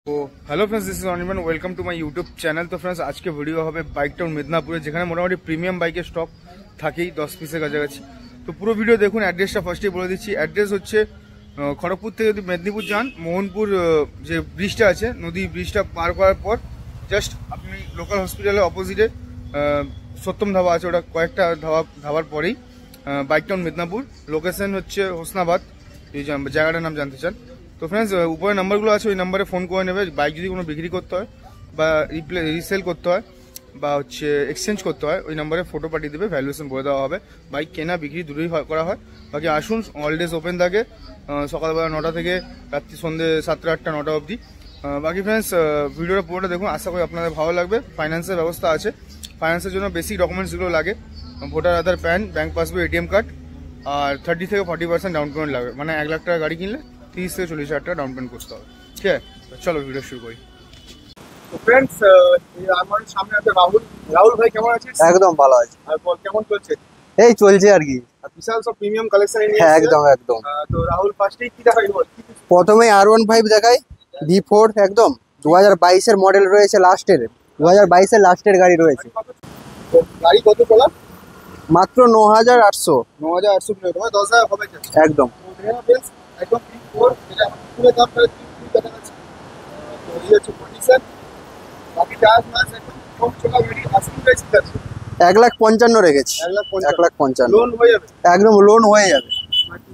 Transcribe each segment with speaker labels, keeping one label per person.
Speaker 1: তো hello friends, this is Anirban, welcome to my YouTube channel. তো friends, আজকে video হবে বাইক টাউন মেদিনীপুরে, যেখানে মোটামুটি প্রিমিয়াম বাইকের স্টক থাকেই 10 পিসের কাছাকাছি। তো পুরো ভিডিও দেখুন। অ্যাড্রেসটা ফার্স্টেই বলে দিচ্ছি। অ্যাড্রেস হচ্ছে খড়গপুর থেকে যদি মেদিনীপুর যান, মোহনপুর যে ব্রিজটা আছে, নদী ব্রিজটা পার করার পর জাস্ট আপনি লোকাল হসপিটালের অপোজিটে সত্যম ধাবা আছে, ওটা কয়েকটা ধাবার পরেই বাইক টাউন মেদিনীপুর। লোকেশন হচ্ছে হোসনাবাদ, এই জায়গাটার নাম জানতে চান তো ফ্রেন্ডস, উপরে নাম্বারগুলো আছে, ওই নাম্বারে ফোন করে নেবে। বাইক যদি কোনো বিক্রি করতে হয় বা রিসেল করতে হয় বা হচ্ছে এক্সচেঞ্জ করতে হয়, ওই নাম্বারে ফটো পাঠিয়ে দেবে, ভ্যালুয়েশন বলে দেওয়া হবে। বাইক কেনা বিক্রি দুটোই করা হয়। বাকি আসুন, অল ডেজ ওপেন থাকে, সকালবেলা 9টা থেকে রাত্রি সন্ধ্যে 7টা 8টা 9টা অবধি। বাকি ফ্রেন্ডস, ভিডিওটা পুরোটা দেখুন, আশা করি আপনাদের ভালো লাগবে। ফাইন্যান্সের ব্যবস্থা আছে। ফাইন্যান্সের জন্য বেসিক ডকুমেন্টসগুলো লাগে, voter Aadhaar, PAN, bank passbook, ATM card, আর 30 থেকে 40% ডাউন পেমেন্ট লাগবে। মানে 1 লাখ টাকা গাড়ি কিনলে 30 থেকে 40 হাজার টাকা ডাউন পেমেন্ট করতে হবে। ঠিক আছে, চলো ভিডিও শুরু করি। তো ফ্রেন্ডস, আমার সামনে আছে রাহুল। রাহুল ভাই, কেমন আছিস?
Speaker 2: একদম ভালো আছে।
Speaker 1: আর বল, কেমন চলছে?
Speaker 2: এই চলছে আর কি।
Speaker 1: বিশাল সব প্রিমিয়াম কালেকশন নিয়ে
Speaker 2: হ্যাঁ,
Speaker 1: এসেছে।
Speaker 2: একদম একদম।
Speaker 1: তো রাহুল, ফার্স্টেই কি দেখাই বল?
Speaker 2: প্রথমেই R15 দেখাই, V4 একদম 2022 এর মডেল রয়েছে, লাস্টের 2022 এর লাস্টের গাড়ি রয়েছে।
Speaker 1: তো গাড়ি কত চলা?
Speaker 2: মাত্র 9800।
Speaker 1: 9800 কিলোমিটার, 10,000 হবে
Speaker 2: একদম
Speaker 1: একদম V4, যেটা পুরো দাম প্রায় 3 টাকা আছে। তো এই হচ্ছে কন্ডিশন। বাকি চার্জ মাস একদম কম চলা গাড়ি, আসিং প্রাইস কি আছে?
Speaker 2: 1,55,000 রেখেছি।
Speaker 1: 1,55,000
Speaker 2: লোন
Speaker 1: হয়ে যাবে?
Speaker 2: একদম লোন হয়ে যাবে।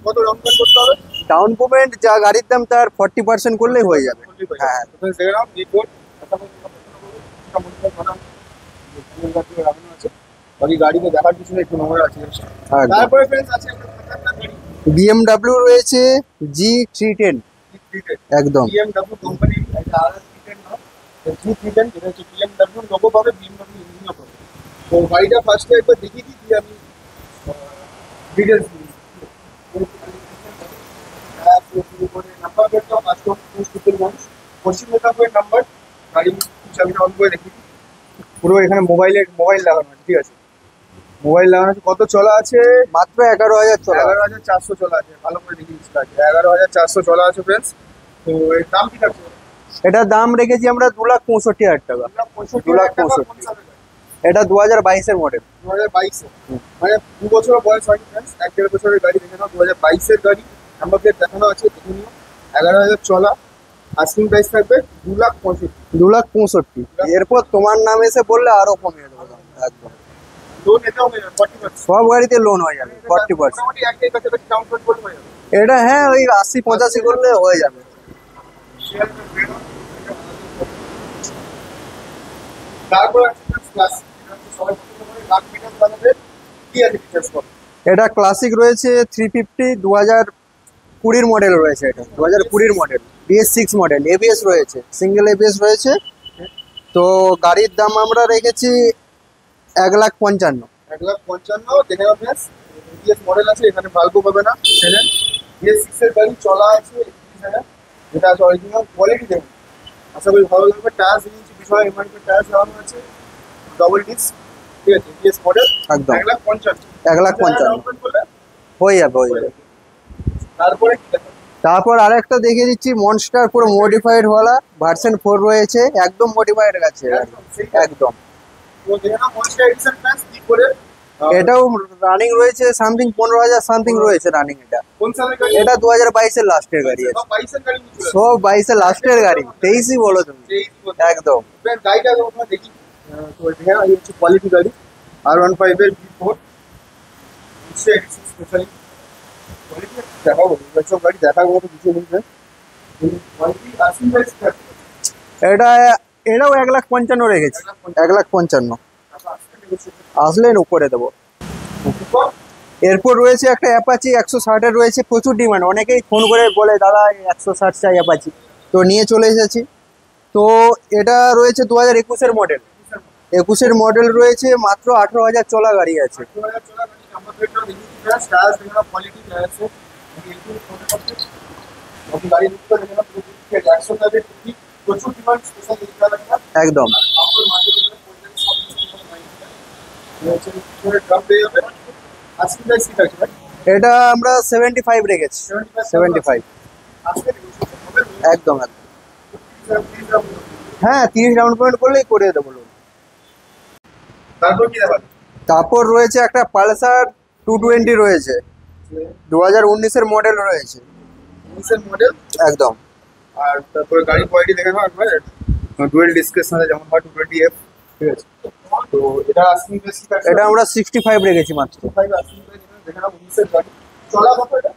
Speaker 1: কত ডাউন পেমেন্ট করতে হবে?
Speaker 2: ডাউন পেমেন্ট যা গাড়ির দাম তার 40% করলেই হয়ে যাবে। হ্যাঁ,
Speaker 1: বাকি গাড়িতে দেখার পিছনে একটু নোংরা আছে। তারপরে ফ্রেন্ডস আছে
Speaker 2: BMW রয়েছে G310 একদম।
Speaker 1: BMW কোম্পানি, এটা R310 না, G310, যেটা হচ্ছে BMW লোগো পাবে, BMW ইঞ্জিনও পাবে। তো গাড়িটা ফার্স্টে একবার দেখিয়ে দিই, আমি ডিটেলস দিই। নাম্বার প্লেটটা ফার্স্ট পশ্চিম মেদিনীপুরের নাম্বার। গাড়ি চাবিটা অন করে দেখি। পুরো এখানে মোবাইল লাগানো আছে, ঠিক আছে? মোবাইল লাগানো আছে। কত চলা আছে?
Speaker 2: মাত্র 11,000 চলা।
Speaker 1: 11,400 চলা আছে। ভালো করে দেখি, 11,400 চলা আছে ফ্রেন্ডস। তো এর দাম কি থাকছে?
Speaker 2: এটার দাম রেখেছি আমরা 2,65,000 টাকা।
Speaker 1: 2,65,000।
Speaker 2: এটা 2022 এর মডেল।
Speaker 1: 2022 মানে 2 বছর বয়স হয়নি ফ্রেন্ডস, 1-1.5 বছরের গাড়ি। দেখে নাও, 2022 এর গাড়ি। নাম্বার প্লেট দেখানো আছে, দেখে নিও। 11,000 চলা। আস্কিং প্রাইস থাকবে 2,65,000।
Speaker 2: 2,65,000। এরপর তোমার নাম এসে বললে আরো কমিয়ে দেবো দাম। একদম
Speaker 1: লোন এটাও হয়ে যাবে 40%।
Speaker 2: সব গাড়িতে লোন হয়ে যাবে 40%।
Speaker 1: মোটামুটি 1 কাছাকাছি ডাউন পেমেন্ট করলে হয়ে যাবে।
Speaker 2: এটা হ্যাঁ, ওই 80-85 করলে হয়ে যাবে।
Speaker 1: তারপর আছে ক্লাস, সবাই লাখ মিটার বানাবে। কি আছে ফিচার্স বল?
Speaker 2: এটা ক্লাসিক রয়েছে 350, 2020 মডেল রয়েছে। এটা 2020 মডেল, BS6 মডেল, ABS রয়েছে, সিঙ্গেল ABS রয়েছে। তো গাড়ির দাম আমরা রেখেছি 1,55,000।
Speaker 1: 1,55,000। দেখে নাও ফ্রেন্ডস, BS মডেল আছে, এখানে ভালভো পাবে না। BS6 এর গাড়ি চলা আছে 31,000। যেটা আছে অরিজিনাল কোয়ালিটি। দেখুন, আশা করি ভালো লাগবে। টায়ার দিয়েছি, বিষয় এমআরপি টায়ার লাগানো আছে, ডবল ডিস্ক, ঠিক আছে? BS মডেল
Speaker 2: একদম
Speaker 1: 1,55,000।
Speaker 2: 1,55,000 হয়ে যাবে, হয়ে যাবে।
Speaker 1: তারপরে কি দেখো?
Speaker 2: তারপর আরেকটা দেখিয়ে দিচ্ছি, মনস্টার, পুরো মডিফাইড ওয়ালা, ভার্সন 4 রয়েছে, একদম মডিফাইড আছে একদম।
Speaker 1: তো দেখে নাও, মনস্টার এডিশন প্লাস কি করে।
Speaker 2: এটাও রানিং রয়েছে সামথিং 15,000 সামথিং রয়েছে রানিং।
Speaker 1: কোন সালের গাড়ি?
Speaker 2: এটা 2022 এর লাস্টের গাড়ি আছে।
Speaker 1: 22 এর গাড়ি নিয়ে চলে আসো।
Speaker 2: সব 22 এর লাস্টের গাড়ি, 23ই বলো তুমি। একদম
Speaker 1: ফ্রেন্ড, গাড়িটা আমরা দেখি। তো দেখে নাও, এই হচ্ছে কোয়ালিটি গাড়ি, R15 এর V4 স্পেশালি কোয়ালিটি দেখাবো। এইসব গাড়ি দেখার মতো কিছু নেই ফ্রেন্ড। কোয়ালিটি আসিং প্রাইস কত?
Speaker 2: এটা এটাও 1,55,000 রেখেছি। 1,55,000 আসলে উপরে দেবো। এরপর রয়েছে একটা অ্যাপাচি 160 এর রয়েছে, প্রচুর ডিমান্ড। অনেকেই ফোন করে বলে দাদা 160 চাই অ্যাপাচি, তো নিয়ে চলে এসেছি। তো এটা রয়েছে 2021 এর মডেল। 21 এর মডেল রয়েছে, মাত্র 18,000 চলা গাড়ি আছে।
Speaker 1: 18,000 চলা গাড়ি। নাম্বার প্লেটটা দেখি ফ্রেন্ড, টায়ার দেখে নাও, কোয়ালিটি আছে। আপনি গাড়ি নিতে দেখে নাও, পুরো 100 টাকা ঠিক। প্রচুর ডিমান্ড, স্পেশাল এই কালারটা
Speaker 2: একদম
Speaker 1: আপনার মার্কেটে দাম পেয়ে যাবে। আজকে প্রাইস কি থাকছে ভাই?
Speaker 2: এটা আমরা 75 রেখেছি। 75 একদম একদম। হ্যাঁ 30 ডাউন পেমেন্ট করলেই করে দেবো লোন।
Speaker 1: তারপর কি দেখাবে?
Speaker 2: তারপর রয়েছে একটা পালসার 220 রয়েছে, 2019-এর মডেল রয়েছে।
Speaker 1: 19 মডেল
Speaker 2: একদম।
Speaker 1: আর তারপরে গাড়ি কোয়ালিটি দেখে নাও একবার, ডুয়েল ডিস্কের সাথে যেমন হয় 220F, ঠিক আছে। তো এটা আস্কিং প্রাইস কি আছে?
Speaker 2: এটা আমরা 65 রেখেছি মাত্র।
Speaker 1: 5 আস্কিং প্রাইস দেখে নাও 19 গাড়ি চলা কত এটা?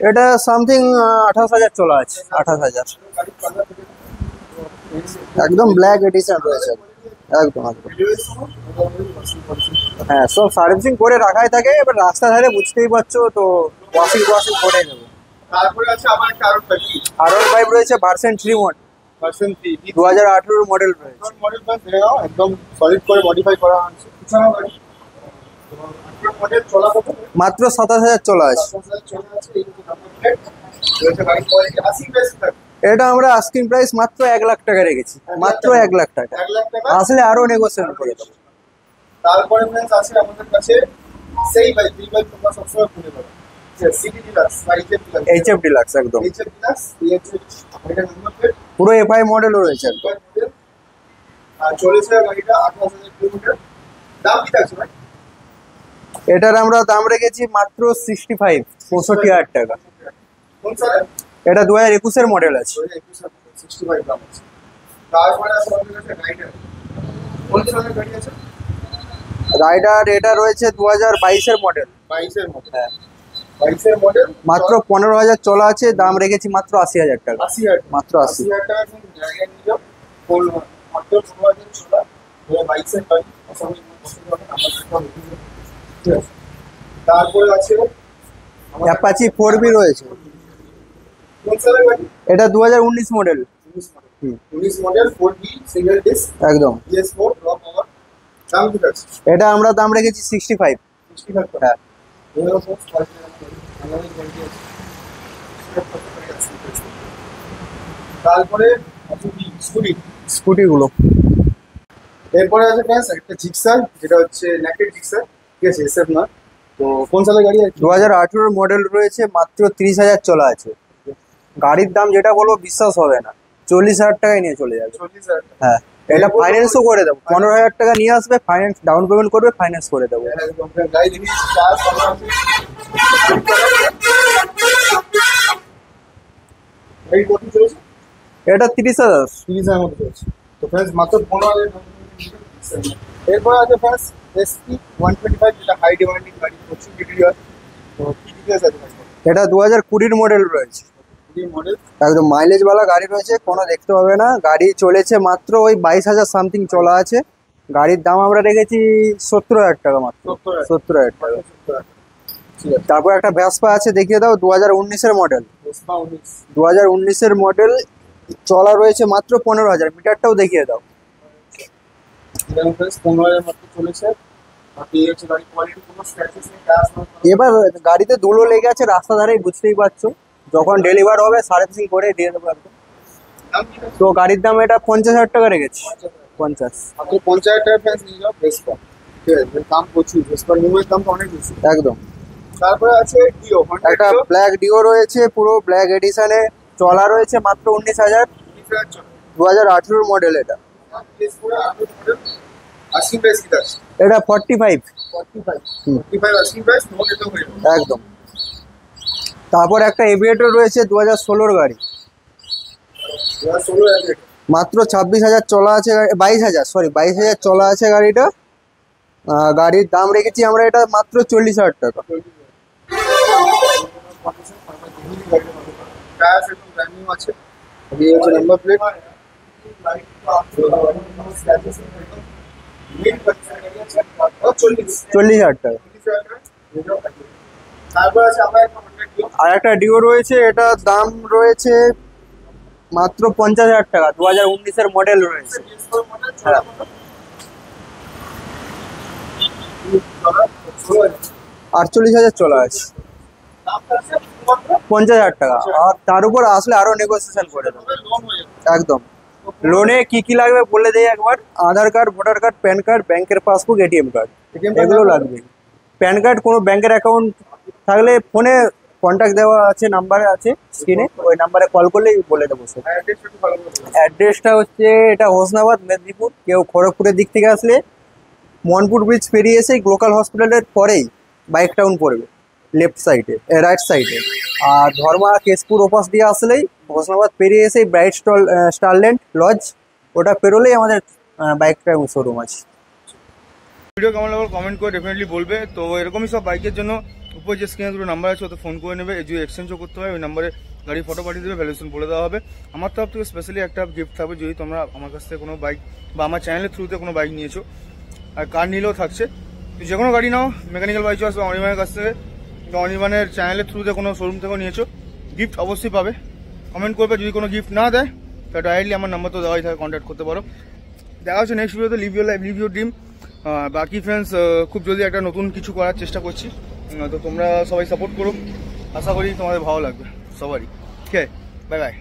Speaker 2: এটা সামথিং 28,000 চলা আছে, 28,000।
Speaker 1: গাড়ি কালার থেকে
Speaker 2: একদম ব্ল্যাক এডিশন রয়েছে। একদম একদম। হ্যাঁ সব সার্ভিসিং করে রাখাই থাকে, এবার রাস্তা ধারে বুঝতেই পারছো তো, ওয়াশিং করে দেবো।
Speaker 1: তারপরে আছে আমার একটা আরো কি
Speaker 2: R15 রয়েছে ভার্সন 3 মডেল,
Speaker 1: ভার্সন 3
Speaker 2: 2018 মডেল রয়েছে।
Speaker 1: মডেল প্লাস দেখে নাও একদম সলিড করে মডিফাই করা হয়েছে। পিছনেও গাড়ি মডেল চলা কত?
Speaker 2: মাত্র 27,000 চলা আছে।
Speaker 1: চলা আছে এই নাম্বার প্লেট রয়েছে। গাড়ি কোয়ালিটি আস্কিং প্রাইস থাকবে।
Speaker 2: এটা আমরা আস্কিং প্রাইস মাত্র 1 লাখ টাকা রেখেছি, মাত্র 1 লাখ টাকা।
Speaker 1: 1 লাখ টাকা
Speaker 2: আসলে আরো নেগোসিয়েট করে দেবো।
Speaker 1: তারপরে फ्रेंड्स আছে আমাদের কাছে সেই বাইক, দুই বাইক তোমরা সবসময় খুঁজে পাবে, সিটি ডিলাক্স বা
Speaker 2: HF ডিলাক্স একদম।
Speaker 1: এইচএফ ডিলাক্স এই হচ্ছে এটা নাম্বার প্লেট
Speaker 2: পুরো FI মডেলও রয়েছে একদম।
Speaker 1: আর চলেছে গাড়িটা 28,000 কিলোমিটার। দাম কি থাকছে ভাই?
Speaker 2: এটার আমরা দাম রেখেছি মাত্র 65,000 টাকা।
Speaker 1: কোন সালে?
Speaker 2: এটা 2021-এর মডেল আছে।
Speaker 1: 65 দাম আছে। তারপরে আছে আমাদের কাছে রাইডার। কোন সালের গাড়ি আছে?
Speaker 2: রাইডার এটা রয়েছে 2022-এর মডেল।
Speaker 1: 22 এর মডেল। হ্যাঁ 22 এর মডেল।
Speaker 2: মাত্র 15,000 চলা আছে, দাম রেখেছি মাত্র 80,000 টাকা।
Speaker 1: 80,000
Speaker 2: মাত্র 80।
Speaker 1: 80,000 টাকা তুমি জায়গা নিয়ে যাও। ফুল মাত্র 15,000 চলা। 22 এর গাড়ি আসামি পছন্দ হবে আমার কাছে। ঠিক আছে। তারপরে আছে
Speaker 2: অ্যাপাচি 4B রয়েছে।
Speaker 1: কোন সালের গাড়ি?
Speaker 2: এটা 2019 model.
Speaker 1: 19 model 4B single disc
Speaker 2: একদম।
Speaker 1: PS4 র পাওয়ার। দাম কি আছে?
Speaker 2: এটা আমরা দাম রেখেছি 65।
Speaker 1: 65 টাকা।
Speaker 2: হ্যাঁ।
Speaker 1: তারপরে স্কুটি।
Speaker 2: স্কুটিগুলো
Speaker 1: এরপরে আছে ফ্রেন্ডস একটা জিক্সার, যেটা হচ্ছে ন্যাকেড জিক্সার, ঠিক আছে, এসএফ না। তো কোন সালের গাড়ি আছে?
Speaker 2: 2018 মডেল রয়েছে, মাত্র 30,000 চলা আছে। গাড়ির দাম যেটা বলবো বিশ্বাস হবে না, 40,000 টাকায় নিয়ে চলে যাবে।
Speaker 1: 40,000 টাকা।
Speaker 2: হ্যাঁ, এটা ফাইন্যান্সও করে দেবো। 15,000 টাকা নিয়ে আসবে, ফাইন্যান্স ডাউন পেমেন্ট করবে, ফাইন্যান্স করে দেবো।
Speaker 1: গাড়ি দেখি চার এই কত চলেছে?
Speaker 2: এটা 30,000।
Speaker 1: 30,000 মতো চলেছে। তো ফ্রেন্ডস মাত্র 15,000। এরপরে আছে ফ্রেন্ডস এসপি 125, যেটা হাই ডিমান্ডিং গাড়ি, প্রচুর বিক্রি হয়। তো কি ডিটেলস আছে ভাই?
Speaker 2: এটা 2020 মডেল রয়েছে।
Speaker 1: এই মডেল
Speaker 2: একদম মাইলেজ বালা গাড়ি রয়েছে, কোনো দেখতে হবে না। গাড়ি চলেছে মাত্র ওই 22,000 সামথিং চলা আছে। গাড়ির দাম আমরা রেখেছি 70,000 টাকা মাত্র। 70,000 টাকা।
Speaker 1: ঠিক আছে।
Speaker 2: তারপর একটা ভ্যাসপা আছে, দেখিয়ে দাও। 2019-এর মডেল।
Speaker 1: ভেসপা 19
Speaker 2: 2019-এর মডেল, চলা রয়েছে মাত্র 15,000। মিটারটাও দেখিয়ে দাও।
Speaker 1: এরকম ফ্রেন্ডস 15,000 মাত্র চলেছে। বাকি এই হচ্ছে গাড়ি কোয়ালিটি, কোনো স্ক্র্যাচেস নেই, টায়ার
Speaker 2: এবার গাড়িতে ধুলো লেগে আছে রাস্তা ধারেই, বুঝতেই পারছো। যখন ডেলিভার হবে সার্ভিসিং করে দিয়ে দেবো একদম।
Speaker 1: দাম কি আছে?
Speaker 2: তো গাড়ির দাম এটা 50,000 টাকা রেখেছি। 50
Speaker 1: মাত্র 50,000 টাকা ফ্রেন্ডস নিয়ে যাও ভেসপা। ঠিক আছে, এর দাম প্রচুর, ভেসপার নিউয়ের দাম তো অনেক বেশি।
Speaker 2: একদম।
Speaker 1: তারপরে আছে ডিও,
Speaker 2: একটা ব্ল্যাক ডিও রয়েছে, পুরো ব্ল্যাক এডিশনে, চলা রয়েছে মাত্র 19,000। 2018 মডেল এটা।
Speaker 1: আশি প্রাইস কি আছে?
Speaker 2: এটা 45।
Speaker 1: 45 আশি প্রাইস, নো ডেটা হয়ে যাবে।
Speaker 2: একদম। তারপর একটা এভিয়েটর রয়েছে 2016-র গাড়ি,
Speaker 1: 16 আছে।
Speaker 2: মাত্র 26,000 চলা আছে। 22,000, সরি 22,000 চলা আছে গাড়িটা। গাড়ির দাম রেখেছি আমরা এটা মাত্র 40,000 টাকা।
Speaker 1: টায়ার একদম ব্র্যান্ড নিউ আছে। এই হচ্ছে নাম্বার প্লেট। চল্লিশ
Speaker 2: 40,000 টাকা।
Speaker 1: তারপর আছে আমার একটা
Speaker 2: আর একটা ডিও রয়েছে, এটার দাম রয়েছে মাত্র 50,000 টাকা। 2019-এর মডেল রয়েছে। হ্যাঁ। 48,000 চলা আছে। 50,000 টাকা। আর তার উপর আসলে আরো নেগোসিয়েশন করে দেবো একদম। লোনে কি কি লাগবে বলে দেই একবার। Aadhaar card, voter card, PAN card, ব্যাংকের পাসবুক, এটিএম কার্ড, এগুলো লাগবে। প্যান কার্ড, কোনো ব্যাংকের অ্যাকাউন্ট থাকলে ফোনে কন্ট্যাক্ট দেওয়া আছে, নাম্বারে আছে স্ক্রিনে, ওই নাম্বারে কল করলেই বলে দেবো স্যার।
Speaker 1: অ্যাড্রেসটা একটু ভালো করে বলুন।
Speaker 2: অ্যাড্রেসটা হচ্ছে এটা হোসনাবাদ মেদিনীপুর। কেউ খড়গপুরের দিক থেকে আসলে মোহনপুর ব্রিজ পেরিয়ে এসে লোকাল হসপিটালের পরেই বাইক টাউন পড়বে, লেফট সাইডে, রাইট সাইডে। আর ধর্মা কেশপুর ওপাশ দিয়ে আসলেই হোসনাবাদ পেরিয়ে এসে ব্রাইট স্টারল্যান্ড লজ, ওটা পেরোলেই আমাদের বাইক টাউন শোরুম আছে।
Speaker 1: ভিডিও কেমন লাগলো কমেন্ট করে ডেফিনেটলি বলবে। তো এরকমই সব বাইকের জন্য উপর যে স্ক্রিনে দুটো নাম্বার আছে ওতে ফোন করে নেবে। যদি এক্সচেঞ্জও করতে হয় ওই নাম্বারে গাড়ি ফটো পাঠিয়ে দেবে, ভ্যালুয়েশন বলে দেওয়া হবে। আমার তরফ থেকে স্পেশালি একটা গিফট থাকবে যদি তোমরা আমার কাছ থেকে কোনো বাইক বা আমার চ্যানেলের থ্রুতে কোনো বাইক নিয়েছো, আর কার নিলেও থাকছে। তো যে কোনো গাড়ি নাও, মেকানিক্যাল বাইক চয়েস বা অনির্বাণের কাছ থেকে বা অনির্বাণের চ্যানেলের থ্রুতে কোনো শোরুম থেকেও নিয়েছো, গিফট অবশ্যই পাবে। কমেন্ট করবে, যদি কোনো গিফট না দেয় তাহলে ডাইরেক্টলি আমার নাম্বার তো দেওয়াই থাকে, কন্ট্যাক্ট করতে পারো। দেখা হচ্ছে নেক্সট ভিডিওতে। Live your life, live your dream. বাকি ফ্রেন্ডস, খুব জলদি একটা নতুন কিছু করার চেষ্টা করছি, তো তোমরা সবাই সাপোর্ট করো। আশা করি তোমাদের ভালো লাগবে সবারই। ঠিক আছে, বাই বাই।